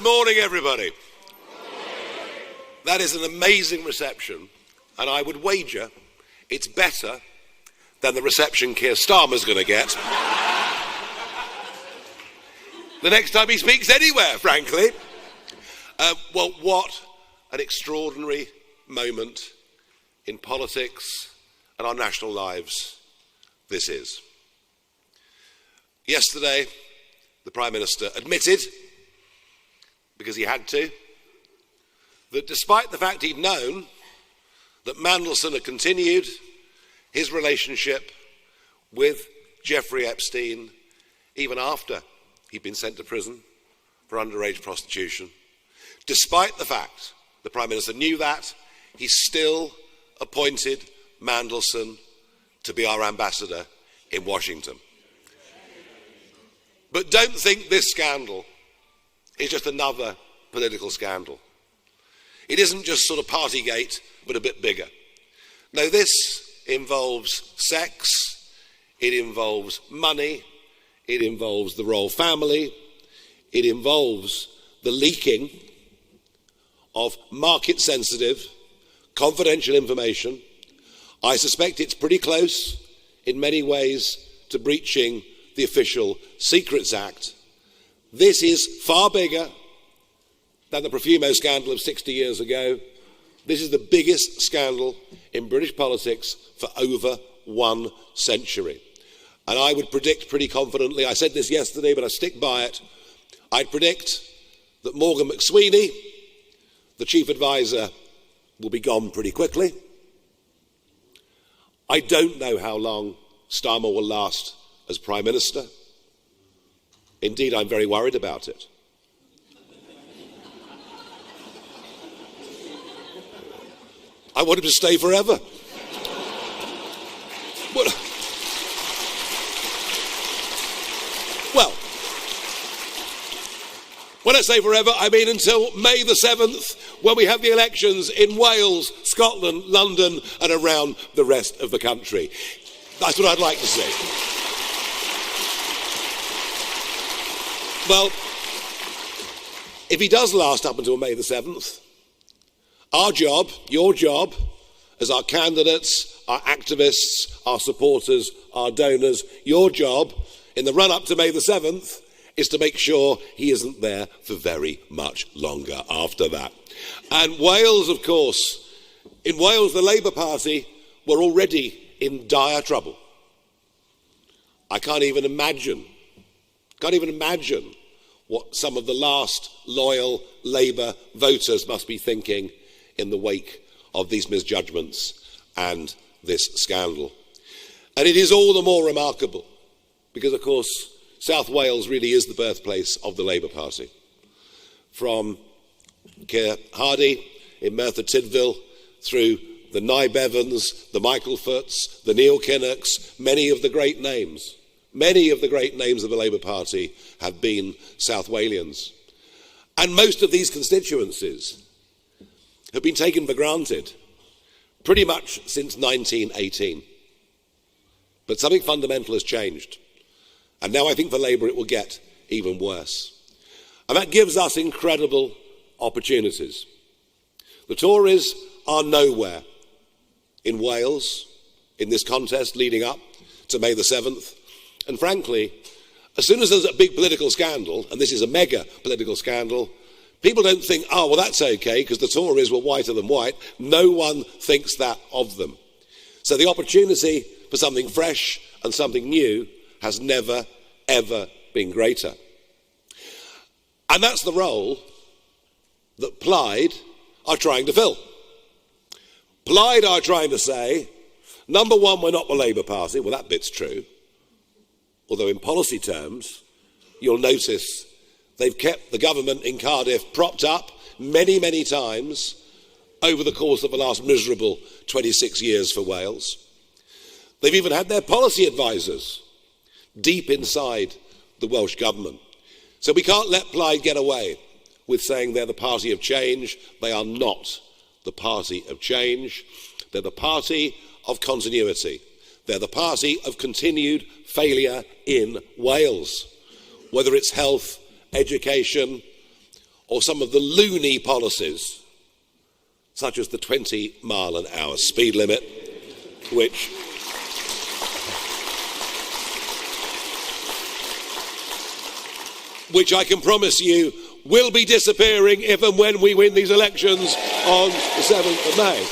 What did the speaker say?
morning, everybody. That is an amazing reception, and I would wager it's better than the reception Keir Starmer's going to get the next time he speaks anywhere, frankly. Well, what an extraordinary moment in politics and our national lives this is. Yesterday, the Prime Minister admitted, because he had to, that despite the fact he'd known that Mandelson had continued his relationship with Jeffrey Epstein even after he'd been sent to prison for underage prostitution, despite the fact the Prime Minister knew that, he still appointed Mandelson to be our ambassador in Washington. But don't think this scandal is just another political scandal. It isn't just sort of Partygate, but a bit bigger. No, this involves sex, it involves money, it involves the royal family, it involves the leaking of market-sensitive, confidential information. I suspect it's pretty close, in many ways, to breaching the Official Secrets Act. This is far bigger than the Profumo scandal of 60 years ago. This is the biggest scandal in British politics for over 1 century. And I would predict pretty confidently, I said this yesterday, but I stick by it, I'd predict that Morgan McSweeney, the chief advisor, will be gone pretty quickly. I don't know how long Starmer will last as Prime Minister. Indeed, I'm very worried about it. I want him to stay forever. Well, when I say forever, I mean until May the 7th, when we have the elections in Wales, Scotland, London, and around the rest of the country. That's what I'd like to see. Well, if he does last up until May the 7th, our job, your job, as our candidates, our activists, our supporters, our donors, your job in the run-up to May the 7th is to make sure he isn't there for very much longer after that. And Wales, of course, in Wales, the Labour Party were already in dire trouble. I can't even imagine what some of the last loyal Labour voters must be thinking in the wake of these misjudgments and this scandal. And it is all the more remarkable because, of course, South Wales really is the birthplace of the Labour Party. From Keir Hardie in Merthyr Tydfil through the Nye Bevans, the Michael Foots, the Neil Kinnocks, many of the great names of the Labour Party have been South Walians. And most of these constituencies have been taken for granted pretty much since 1918. But something fundamental has changed. And now I think for Labour it will get even worse. And that gives us incredible opportunities. The Tories are nowhere in Wales in this contest leading up to May the 7th. And frankly, as soon as there's a big political scandal, and this is a mega political scandal, people don't think, oh, well, that's okay, because the Tories were whiter than white. No one thinks that of them. So the opportunity for something fresh and something new has never, ever been greater. And that's the role that Plaid are trying to fill. Plaid are trying to say, number one, we're not the Labour Party. Well, that bit's true. Although in policy terms, you'll notice they've kept the government in Cardiff propped up many, many times over the course of the last miserable 26 years for Wales. They've even had their policy advisors deep inside the Welsh government. So we can't let Plaid get away with saying they're the party of change. They are not the party of change. They're the party of continuity. They're the party of continued failure in Wales, whether it's health, education, or some of the loony policies, such as the 20-mile-an-hour speed limit, which I can promise you will be disappearing if and when we win these elections on the 7th of May.